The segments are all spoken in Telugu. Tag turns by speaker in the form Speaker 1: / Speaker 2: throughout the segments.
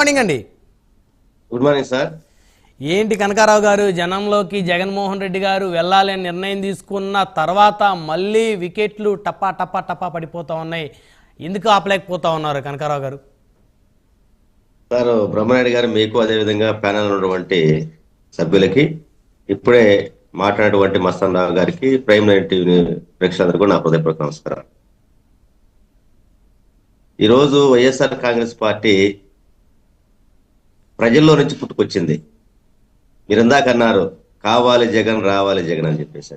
Speaker 1: మార్నింగ్ అండి.
Speaker 2: Good morning sir.
Speaker 1: ఏంటి కనకారావు గారు, జనంలోకి జగన్మోహన్ రెడ్డి గారు వెళ్ళాలి అని నిర్ణయం తీసుకున్న తర్వాత మళ్ళీ వికెట్లు టపా టపా టపా పడిపోతా ఉన్నాయి. ఎందుకు ఆపలేకపోతా ఉన్నారు కనకారావు గారు?
Speaker 2: సార్ బ్రహ్మనాయుడు గారు, మీకు అదేవిధంగా ప్యానల్ ఉన్నటువంటి సభ్యులకి, ఇప్పుడే మాట్లాడినటువంటి మస్తాన్ రావు గారికి, ప్రైమ్ 9 టీవీ ప్రేక్షకులందరికీ నా హృదయపూర్వక నమస్కారం. ఈరోజు వైఎస్ఆర్ కాంగ్రెస్ పార్టీ ప్రజల్లో నుంచి పుట్టుకొచ్చింది. మీరు ఇందాక అన్నారు కావాలి జగన్, రావాలి జగన్ అని చెప్పేసి.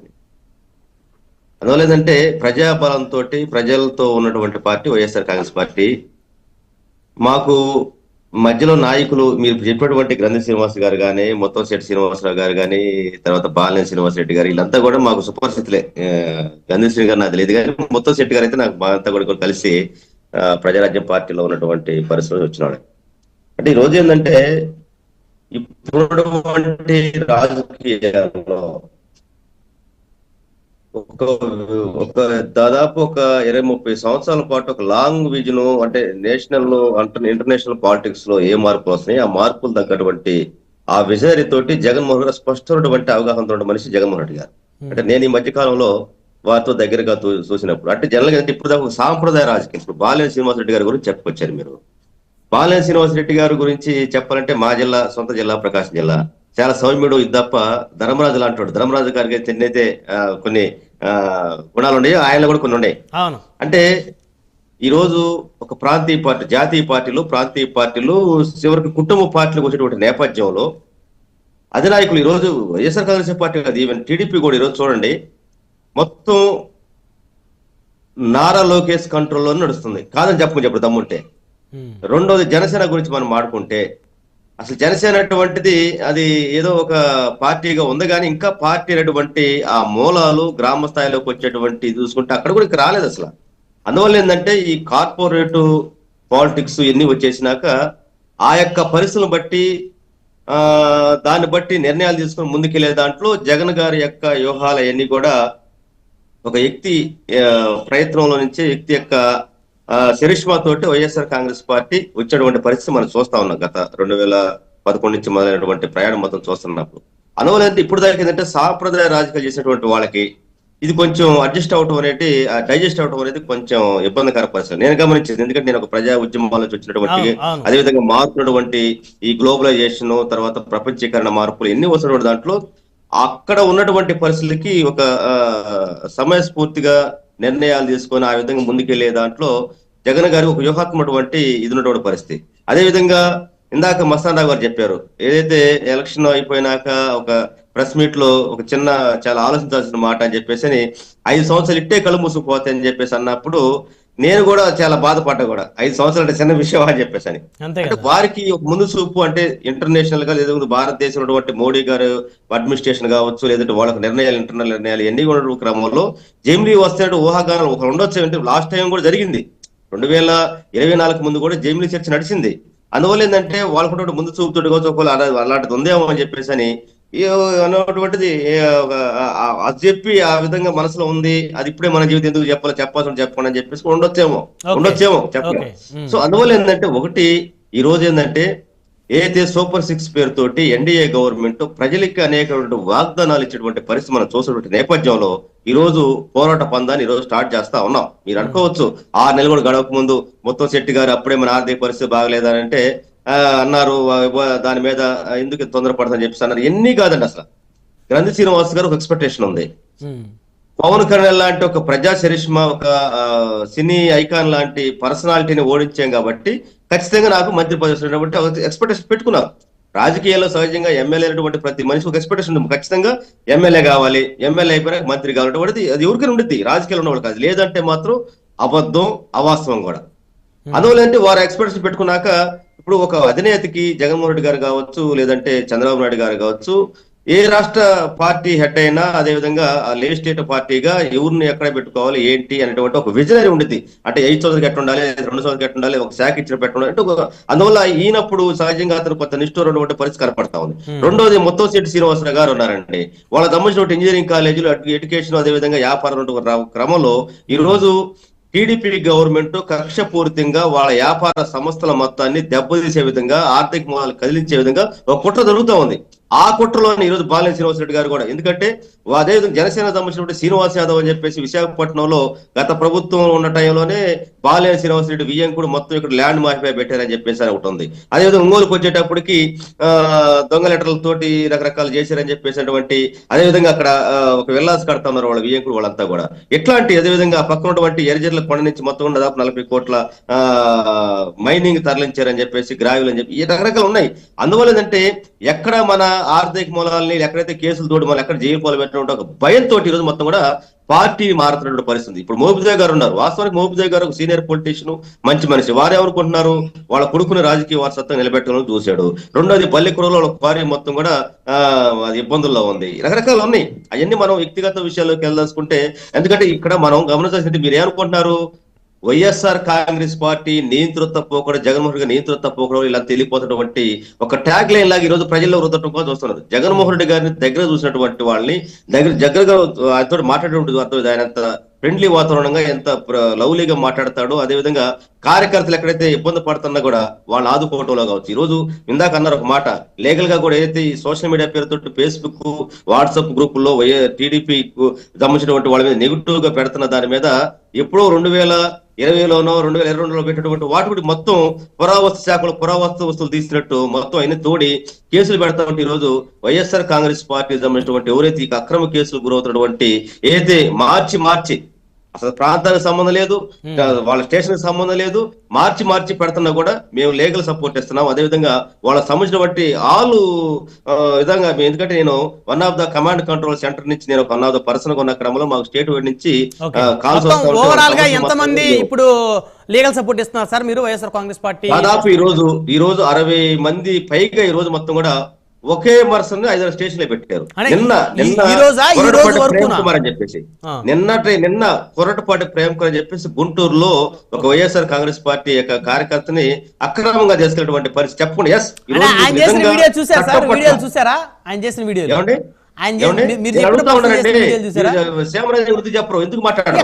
Speaker 2: అందువల్ల ప్రజాబలంతో ప్రజలతో ఉన్నటువంటి పార్టీ వైఎస్ఆర్ కాంగ్రెస్ పార్టీ. మాకు మధ్యలో నాయకులు మీరు చెప్పినటువంటి గ్రంథి శ్రీనివాస్ గారు కానీ, మొత్తం శెట్టి శ్రీనివాసరావు గారు కానీ, తర్వాత బాలినేని శ్రీనివాసరెడ్డి గారు, వీళ్ళంతా కూడా మాకు సుపరిస్థితులే. గ్రంథి శ్రీ గారు నాకు తెలియదు కానీ మొత్తం శెట్టి గారు అయితే నాకు అంతా కూడా కలిసి ప్రజారాజ్యం పార్టీలో ఉన్నటువంటి పరిస్థితులు వచ్చినాడు. అంటే ఈ రోజు ఏంటంటే ఇప్పుడున్నటువంటి రాజకీయాల్లో ఒక దాదాపు ఒక 20-30 సంవత్సరాల పాటు ఒక లాంగ్ విజన్, అంటే నేషనల్ ఇంటర్నేషనల్ పాలిటిక్స్ లో ఏ మార్పులు వస్తున్నాయి, ఆ మార్పులు తగ్గటువంటి ఆ విజనరీ తోటి జగన్మోహన్ రెడ్డి స్పష్టమైనటువంటి అవగాహనతో ఉన్న మనిషి జగన్మోహన్ రెడ్డి గారు. అంటే నేను ఈ మధ్య కాలంలో వారితో దగ్గరగా చూసినప్పుడు, అంటే జనరల్గా ఇప్పుడు దాకా సాంప్రదాయ రాజకీయం, ఇప్పుడు బాలినేని శ్రీనివాసరెడ్డి గారి గురించి చెప్పుకొచ్చారు మీరు. బాలినేని శ్రీనివాసరెడ్డి గారి గురించి చెప్పాలంటే మా జిల్లా, సొంత జిల్లా ప్రకాశం జిల్లా, చాలా సౌమ్యుడు, ఇద్దప్ప ధర్మరాజు లాంటి ధర్మరాజు గారికి చెన్నైతే కొన్ని గుణాలు ఉన్నాయి, ఆయన కూడా కొన్ని ఉన్నాయి. అంటే ఈ రోజు ఒక ప్రాంతీయ పార్టీ, జాతీయ పార్టీలు, ప్రాంతీయ పార్టీలు, చివరికి కుటుంబ పార్టీలకు వచ్చేటువంటి నేపథ్యంలో అధినాయకులు ఈ రోజు వైఎస్ఆర్ కాంగ్రెస్ పార్టీ కాదు, ఈవెన్ టీడీపీ కూడా ఈరోజు చూడండి మొత్తం నారా లోకేష్ కంట్రోల్లో నడుస్తుంది. కాదని చెప్పు దమ్ముంటే. రెండోది జనసేన గురించి మనం మాడుకుంటే, అసలు జనసేన అటువంటిది అది ఏదో ఒక పార్టీగా ఉంది కానీ ఇంకా పార్టీ అనేటువంటి ఆ మూలాలు గ్రామ స్థాయిలోకి వచ్చేటువంటి చూసుకుంటే అక్కడ కూడా ఇంకా రాలేదు అసలు. అందువల్ల ఏంటంటే ఈ కార్పొరేట్ పాలిటిక్స్ ఎన్ని వచ్చేసినాక ఆ యొక్క పరిస్థితులను బట్టి దాన్ని బట్టి నిర్ణయాలు తీసుకుని ముందుకెళ్లే దాంట్లో జగన్ గారి యొక్క వ్యూహాలు అవన్నీ కూడా ఒక వ్యక్తి ప్రయత్నంలో నుంచి వ్యక్తి యొక్క చరిష్మా తోటి వైఎస్ఆర్ కాంగ్రెస్ పార్టీ వచ్చేటువంటి పరిస్థితి మనం చూస్తా ఉన్నాం. గత 2011 నుంచి మొదలైనటువంటి ప్రయాణం మొత్తం చూస్తున్నప్పుడు అందువల్ల ఇప్పుడు దాకా ఏంటంటే సాంప్రదాయ రాజకీయాలు చేసినటువంటి వాళ్ళకి ఇది కొంచెం అడ్జస్ట్ అవటం అనేది, డైజెస్ట్ అవటం అనేది కొంచెం ఇబ్బందికర పరిస్థితి నేను గమనించింది. ఎందుకంటే నేను ఒక ప్రజా ఉద్యమాల నుంచి వచ్చినటువంటి, అదేవిధంగా మారుతున్నటువంటి ఈ గ్లోబలైజేషన్, తర్వాత ప్రపంచీకరణ మార్పులు ఎన్ని వస్తున్నటువంటి దాంట్లో అక్కడ ఉన్నటువంటి పరిస్థితులకి ఒక సమయస్ఫూర్తిగా నిర్ణయాలు తీసుకొని ఆ విధంగా ముందుకెళ్లే దాంట్లో జగన్ గారి ఒక వ్యూహాత్మకటువంటి ఇది ఉన్నటువంటి పరిస్థితి. అదేవిధంగా ఇందాక మస్తాన్ రావు గారు చెప్పారు, ఏదైతే ఎలక్షన్ అయిపోయినాక ఒక ప్రెస్ మీట్ లో ఒక చిన్న చాలా ఆలోచించాల్సిన మాట అని చెప్పేసి, 5 సంవత్సరాలు ఇట్టే కళ్ళు మూసుకుపోతాయి అని చెప్పేసి అన్నప్పుడు నేను కూడా చాలా బాధపడ్డా కూడా. 5 సంవత్సరాలు అంటే చిన్న విషయం అని చెప్పేసి అంటే వారికి ఒక ముందు చూపు, అంటే ఇంటర్నేషనల్ గా లేదా భారతదేశంలో మోడీ గారు అడ్మినిస్ట్రేషన్ కావచ్చు, లేదంటే వాళ్ళకి నిర్ణయాలు, ఇంటర్నల్ నిర్ణయాలు ఎన్ని కూడా క్రమంలో జైమిలీ వస్తే ఊహాగానం ఒక ఉండొచ్చు. అంటే లాస్ట్ టైం కూడా జరిగింది, 2024 ముందు కూడా జైమిలీ చర్చ నడిచింది. అందువల్ల ఏంటంటే వాళ్ళకు ముందు చూపుతోటి కావచ్చు అలాంటిది ఉందేమో అని చెప్పేసి అన్నటువంటిది అది చెప్పి ఆ విధంగా మనసులో ఉంది, అది ఇప్పుడే మన జీవితం ఎందుకు చెప్పాల్సిన చెప్పండి అని చెప్పేసి ఉండొచ్చేమో చెప్పండి. సో అందువల్ల ఏంటంటే ఒకటి ఈ రోజు ఏంటంటే ఏదైతే సూపర్ 6 పేరుతోటి ఎన్డీఏ గవర్నమెంట్ ప్రజలకి అనేక వాగ్దానాలు ఇచ్చేటువంటి పరిస్థితి మనం చూసినటువంటి నేపథ్యంలో ఈ రోజు పోరాట పందాన్ని ఈ రోజు స్టార్ట్ చేస్తా ఉన్నాం. మీరు అనుకోవచ్చు 6 నెలలు కూడా గడవక ముందు మొత్తం శెట్టి గారు అప్పుడే మన ఆర్థిక పరిస్థితి బాగలేదనంటే అన్నారు, దాని మీద ఎందుకు తొందరపడతానని చెప్పేసి అన్నారు. ఎన్ని కాదండి, అసలు గ్రంథి శ్రీనివాస్ గారు ఒక ఎక్స్పెక్టేషన్ ఉంది. పవన్ కళ్యాణ్ లాంటి ఒక ప్రజా చరిష్మా, ఒక సినీ ఐకాన్ లాంటి పర్సనాలిటీని ఓడించాం కాబట్టి ఖచ్చితంగా నాకు మంత్రి పదవి ఒక ఎక్స్పెక్టేషన్ పెట్టుకున్నారు. రాజకీయాల్లో సహజంగా ఎమ్మెల్యే అనేటువంటి ప్రతి మనిషి ఒక ఎక్స్పెక్టేషన్ ఉంది, ఖచ్చితంగా ఎమ్మెల్యే కావాలి, ఎమ్మెల్యే అయిపోయినా మంత్రి కావాలంటే అది ఎవరికైనా ఉండిద్ది, రాజకీయాల్లో ఉన్నవాళ్ళు కాదు. లేదంటే మాత్రం అబద్ధం, అవాస్తవం కూడా. అందువల్ల వారు ఎక్స్పెక్టేషన్ పెట్టుకున్నాక ఇప్పుడు ఒక అధినేతకి జగన్మోహన్ రెడ్డి గారు కావచ్చు, లేదంటే చంద్రబాబు నాయుడు గారు కావచ్చు, ఏ రాష్ట్ర పార్టీ హెడ్ అయినా అదేవిధంగా లెజిస్లేటివ్ పార్టీగా ఎవరిని ఎక్కడ పెట్టుకోవాలి ఏంటి అనేటువంటి ఒక విజనరీ ఉండిద్ది. అంటే 5 సంవత్సరాలకి ఎట్లా ఉండాలి, 2 సంవత్సరాలకి ఎట్లా ఉండాలి, ఒక శాఖ ఇచ్చిన పెట్టాలి అంటే అందువల్ల ఈయనప్పుడు సహజంగా అతను కొంత నిష్ఠూరటువంటి పరిస్థితి కనపడతా ఉంది. రెండోది మొత్తం శెట్టి శ్రీనివాసరావు గారు ఉన్నారండి, వాళ్ళకి సంబంధించిన ఇంజనీరింగ్ కాలేజీలు, ఎడ్యుకేషన్, అదేవిధంగా వ్యాపారం క్రమంలో ఈ రోజు టీడీపీ గవర్నమెంట్ కక్షపూరితంగా వాళ్ళ వ్యాపార సంస్థల మొత్తాన్ని దెబ్బతీసే విధంగా, ఆర్థిక మూలాలు కదిలించే విధంగా ఒక కుట్ర జరుగుతూ ఉంది. ఆ కుట్రలోని ఈరోజు బాలినేని శ్రీనివాసరెడ్డి గారు కూడా, ఎందుకంటే అదేవిధంగా జనసేన సంబంధించినటువంటి శ్రీనివాస్ యాదవ్ అని చెప్పేసి విశాఖపట్నంలో గత ప్రభుత్వం ఉన్న టైంలోనే బాలినేని శ్రీనివాసరెడ్డి వియ్యంకుడు మొత్తం ఇక్కడ ల్యాండ్ మాఫియా పెట్టారని చెప్పేసి ఒకటి ఉంది. అదేవిధంగా ఒంగోలుకు వచ్చేటప్పటికి దొంగ లెటర్లతోటి రకరకాలు చేశారని చెప్పేసినటువంటి, అదేవిధంగా అక్కడ ఒక విల్లాస్ కడతా ఉన్నారు వాళ్ళ వియ్యంకుడు వాళ్ళంతా కూడా. ఇట్లాంటి అదేవిధంగా పక్కన ఉన్నటువంటి ఎర్రజర్ల కొండ నుంచి మొత్తం దాదాపు 40 కోట్ల మైనింగ్ తరలించారని చెప్పేసి, గ్రావిల్ అని చెప్పి ఈ రకరకాలు ఉన్నాయి. అందువల్ల ఏంటంటే ఎక్కడ మన ఆర్థిక మూలాలని ఎక్కడైతే కేసులు తోడు మనం ఎక్కడ జైలు పాల్పెట్టినట్టు ఒక భయంతో ఈరోజు మొత్తం కూడా పార్టీ మారుతున్నటువంటి పరిస్థితి. ఇప్పుడు మోపిదేవి గారు ఉన్నారు. వాస్తవానికి మోపిదేవి గారు ఒక సీనియర్ పొలిటీషియన్, మంచి మనిషి. వారు ఎవరుకుంటున్నారు, వాళ్ళ కొడుకుని రాజకీయ వారసత్వం నిలబెట్టాలని చూశాడు. రెండోది పల్లెకూరులో వాళ్ళ భార్య మొత్తం కూడా ఇబ్బందుల్లో ఉంది. రకరకాలు ఉన్నాయి. అవన్నీ మనం వ్యక్తిగత విషయాల్లోకి వెళ్ళదలుచుకుంటే, ఎందుకంటే ఇక్కడ మనం గమనించాల్సింది, మీరు ఏమనుకుంటున్నారు, వైఎస్ఆర్ కాంగ్రెస్ పార్టీ నియంతృత్వ పోకడ, జగన్మోహన్ రెడ్డి నియంతృత్వ పోకడ ఇలా తెలియపోతున్నటువంటి ఒక ట్యాగ్ లైన్ లాగా ఈ రోజు ప్రజల్లో రుద్దటం కోసం చూస్తున్నారు. జగన్మోహన్ రెడ్డి గారిని దగ్గర చూసినటువంటి వాళ్ళని దగ్గరగా ఆయనతో మాట్లాడేటువంటి అర్థం, ఆయన ఎంత ఫ్రెండ్లీ వాతావరణంగా, ఎంత లవ్లీగా మాట్లాడతాడు. అదేవిధంగా కార్యకర్తలు ఎక్కడైతే ఇబ్బంది పడుతున్నా కూడా వాళ్ళు ఆదుకోవటంలో కావచ్చు. ఈ రోజు ఇందాక అన్నారు ఒక మాట, లీగల్ గా కూడా ఏదైతే ఈ సోషల్ మీడియా పేరుతో ఫేస్బుక్, వాట్సాప్ గ్రూపుల్లో టీడీపీకు సంబంధించినటువంటి వాళ్ళ మీద నెగిటివ్ గా పెడుతున్న దాని మీద ఎప్పుడో 2020లోనో 2022లో పెట్టినటువంటి వాటి మొత్తం పురావస్తు శాఖలో పురావస్తు వస్తువులు తీసినట్టు మొత్తం అయిన తోడి కేసులు పెడతా ఉంటే, ఈ రోజు వైఎస్ఆర్ కాంగ్రెస్ పార్టీకి సంబంధించినటువంటి ఎవరైతే ఈ అక్రమ కేసులు గురవుతున్నటువంటి, ఏదైతే మార్చి అసలు ప్రాంతానికి సంబంధం లేదు, వాళ్ళ స్టేషన్ కి సంబంధం లేదు, మార్చి పెడుతున్నా కూడా మేము లీగల్ సపోర్ట్ ఇస్తున్నాం. అదేవిధంగా వాళ్ళకి సంబంధించినటువంటి ఆలు విధంగా, ఎందుకంటే నేను one of the command control centre నుంచి నేను వన్ ఆఫ్ ద పర్సన్ ఉన్న క్రమంలో మాకు స్టేట్ వైడ్ నుంచి కాల్స్
Speaker 1: ఓవరాల్ గా ఎంతమంది ఇప్పుడు లీగల్ సపోర్ట్ ఇస్తున్నారు సార్ మీరు వైఎస్ఆర్ కాంగ్రెస్ పార్టీ?
Speaker 2: దాదాపు ఈ రోజు 60 మంది పైగా ఈ రోజు మొత్తం కూడా ఒకే పర్సన్ 5 స్టేషన్ లో పెట్టారు. నిన్న కొరటపాటి ప్రేమ్ కుమార్ అని చెప్పేసి గుంటూరులో ఒక వైఎస్ఆర్ కాంగ్రెస్ పార్టీ యొక్క కార్యకర్తని అక్రమంగా చేసుకున్నటువంటి పరిస్థితి. చెప్పండి. చెప్పరు, ఎందుకు మాట్లాడారు?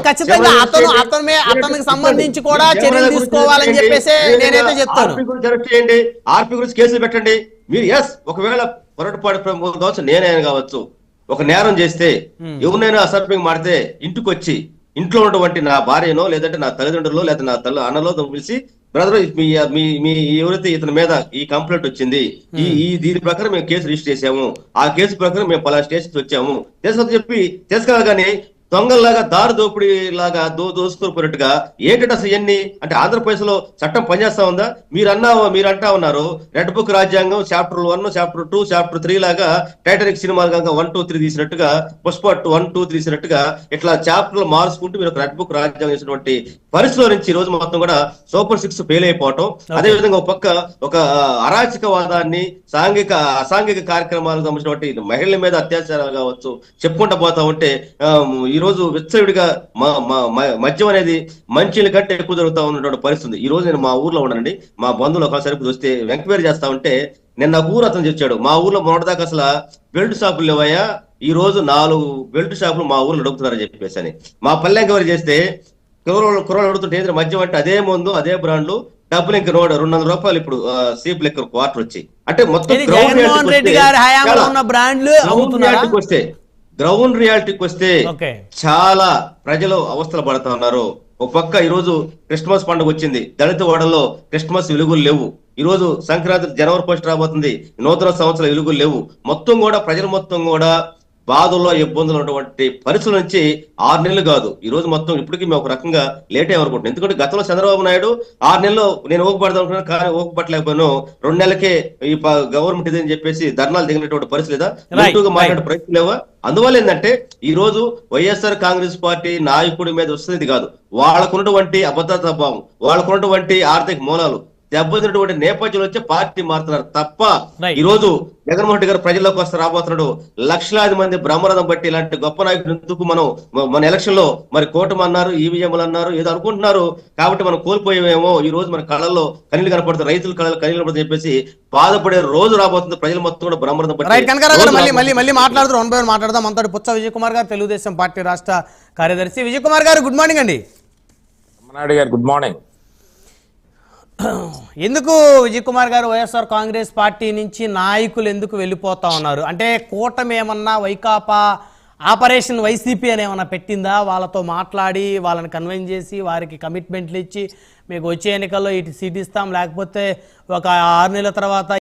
Speaker 1: అతనికి సంబంధించి కూడా చర్యలు తీసుకోవాలని చెప్పేసి నేనైతే చెప్తాను.
Speaker 2: ఆర్పీ గురించి కేసులు పెట్టండి. మీరు ఒకవేళ పొరపాటు కావచ్చు, నేనైనా కావచ్చు, ఒక నేరం చేస్తే ఎవరినైనా అసభ్యంగా మాడితే ఇంటికి వచ్చి ఇంట్లో ఉన్నటువంటి నా భార్యనో లేదంటే నా తల్లిదండ్రులో లేదా నా అన్నలో పిలిచి, బ్రదర్ మీ ఎవరైతే ఇతని మీద ఈ కంప్లైంట్ వచ్చింది, దీని ప్రకారం మేము కేసు రిజిస్టర్ చేసాము, ఆ కేసు ప్రకారం మేము పలానా స్టేషన్ వచ్చాము చెప్పి తెలుసుకోగానే దొంగల్లాగా దారి దోపిడీ లాగా దోసుకుపోయినట్టుగా ఏంటంటే అసలు ఇవన్నీ అంటే ఆంధ్రప్రదేశ్ లో చట్టం పనిచేస్తా ఉందా? మీరు అంటా ఉన్నారు రెడ్ బుక్ రాజ్యాంగం చాప్టర్ 1, చాప్టర్ 2, చాప్టర్ 3 లాగా టైటానిక్ సినిమాలు కనుక 1, 2, 3 తీసినట్టుగా, పుష్ప 1, 2, 3 తీసినట్టుగా ఇట్లా చాప్టర్లు మార్చుకుంటూ మీరు ఒక రెడ్ బుక్ రాజ్యాంగం చేసినటువంటి పరిస్థితిలో నుంచి ఈ రోజు మొత్తం కూడా సూపర్ 6 ఫెయిల్ అయిపోవటం. అదేవిధంగా ఒక పక్క ఒక అరాచకవాదాన్ని, అసాంఘిక కార్యక్రమాలకు సంబంధించినటువంటి మహిళల మీద అత్యాచారాలు కావచ్చు చెప్పుకుంటా పోతా ఉంటే, ఈ రోజు విచ్చలవిడిగా మద్యం అనేది మంచిల కంటే ఎక్కువ జరుగుతూ ఉన్నటువంటి పరిస్థితి. ఈ రోజు నేను మా ఊర్లో ఉన్నానండి. మా బంధువులు ఒకసారి వస్తే ఎంక్వైరీ చేస్తా ఉంటే, నిన్న ఊరు అతను చెప్పాడు, మా ఊర్లో మొన్నటిదాకా అసలు బెల్ట్ షాపులు లేవయ్యా, ఈ రోజు 4 బెల్ట్ షాపులు మా ఊర్లో నడుపుతున్నారని చెప్పేసి అని. మా పల్లె ఎంక్వైరీ చేస్తే కుర్రోళ్ళు అడుగుతుంటే మద్యం అంటే అదే మందు, అదే బ్రాండ్లు, డబ్బులు ఇంకా 200 రూపాయలు ఇప్పుడు సీప్ లెక్కర్ క్వార్టర్ వచ్చి, అంటే మొత్తం గ్రౌండ్ రియాలిటీకి వస్తే చాలా ప్రజలు అవస్థలు పడుతూ ఉన్నారు. ఒక పక్క ఈ రోజు క్రిస్మస్ పండుగ వచ్చింది, దళిత వాడల్లో క్రిస్మస్ వెలుగులు లేవు. ఈ రోజు సంక్రాంతి జనవరి 1 రాబోతుంది, నూతన సంవత్సరం వెలుగులు లేవు. మొత్తం కూడా ప్రజలు మొత్తం కూడా బాధల్లో ఇబ్బందులు ఉన్నటువంటి పరిస్థితుల నుంచి 6 నెలలు కాదు, ఈ రోజు మొత్తం ఇప్పటికీ మేము ఒక రకంగా లేట్ అయ్యనుకుంటున్నాం. ఎందుకంటే గతంలో చంద్రబాబు నాయుడు 6 నెలల్లో నేను ఊపిపడదాం అనుకున్నాను, కానీ ఊపిపట్టలేకపోయాను. 2 నెలలకే ఈ గవర్నమెంట్ ఇదని చెప్పేసి ధర్నాలు దిగినటువంటి పరిస్థితి లేదా, నెగిటివ్గా మాట్లాడే పరిస్థితి లేవా? అందువల్ల ఏంటంటే ఈ రోజు వైఎస్ఆర్ కాంగ్రెస్ పార్టీ నాయకుడి మీద వస్తుంది కాదు, వాళ్ళకున్నటువంటి అభద్రతా భావం, వాళ్ళకున్నటువంటి ఆర్థిక మూలాలు దెబ్బతిన్నటువంటి నేపథ్యంలో వచ్చే పార్టీ మారుతున్నారు తప్ప, ఈ రోజు జగన్మోహన్ రెడ్డి గారు ప్రజల్లోకి వస్తే రాబోతున్నాడు. లక్షలాది మంది బ్రహ్మరథం బట్టి ఇలాంటి గొప్ప నాయకుడు ఎందుకు మన ఎలక్షన్ లో మరి కూటమి అన్నారు, ఈవీఎంలు అన్నారు, ఏదో అనుకుంటున్నారు కాబట్టి మనం కోల్పోయేమో. ఈ రోజు మన కళల్లో కనీళ్ళు కనపడుతుంది, రైతుల కళలు కనీళ్ళు కనపడుతుంది చెప్పేసి బాధపడే రోజు రాబోతుంది. ప్రజలు మొత్తం కూడా బ్రహ్మరథం
Speaker 1: బట్టి మళ్ళీ మాట్లాడుతూ 1 by 1 మాట్లాడదాం. మనతో పుచ్చ విజయ్ కుమార్ గారు, తెలుగుదేశం పార్టీ రాష్ట్ర కార్యదర్శి. విజయ్ కుమార్ గారు, గుడ్ మార్నింగ్ అండి.
Speaker 3: మనాడి గారు గుడ్ మార్నింగ్.
Speaker 1: ఎందుకు విజయ్ కుమార్ గారు వైఎస్ఆర్ కాంగ్రెస్ పార్టీ నుంచి నాయకులు ఎందుకు వెళ్ళిపోతా ఉన్నారు? అంటే కూటమి ఏమన్నా వైకాపా ఆపరేషన్ వైసీపీ అని ఏమన్నా పెట్టిందా? వాళ్ళతో మాట్లాడి వాళ్ళని కన్విన్స్ చేసి వారికి కమిట్మెంట్లు ఇచ్చి మీకు వచ్చే ఎన్నికల్లో ఇటు సీట్ ఇస్తాం, లేకపోతే ఒక 6 నెలల తర్వాత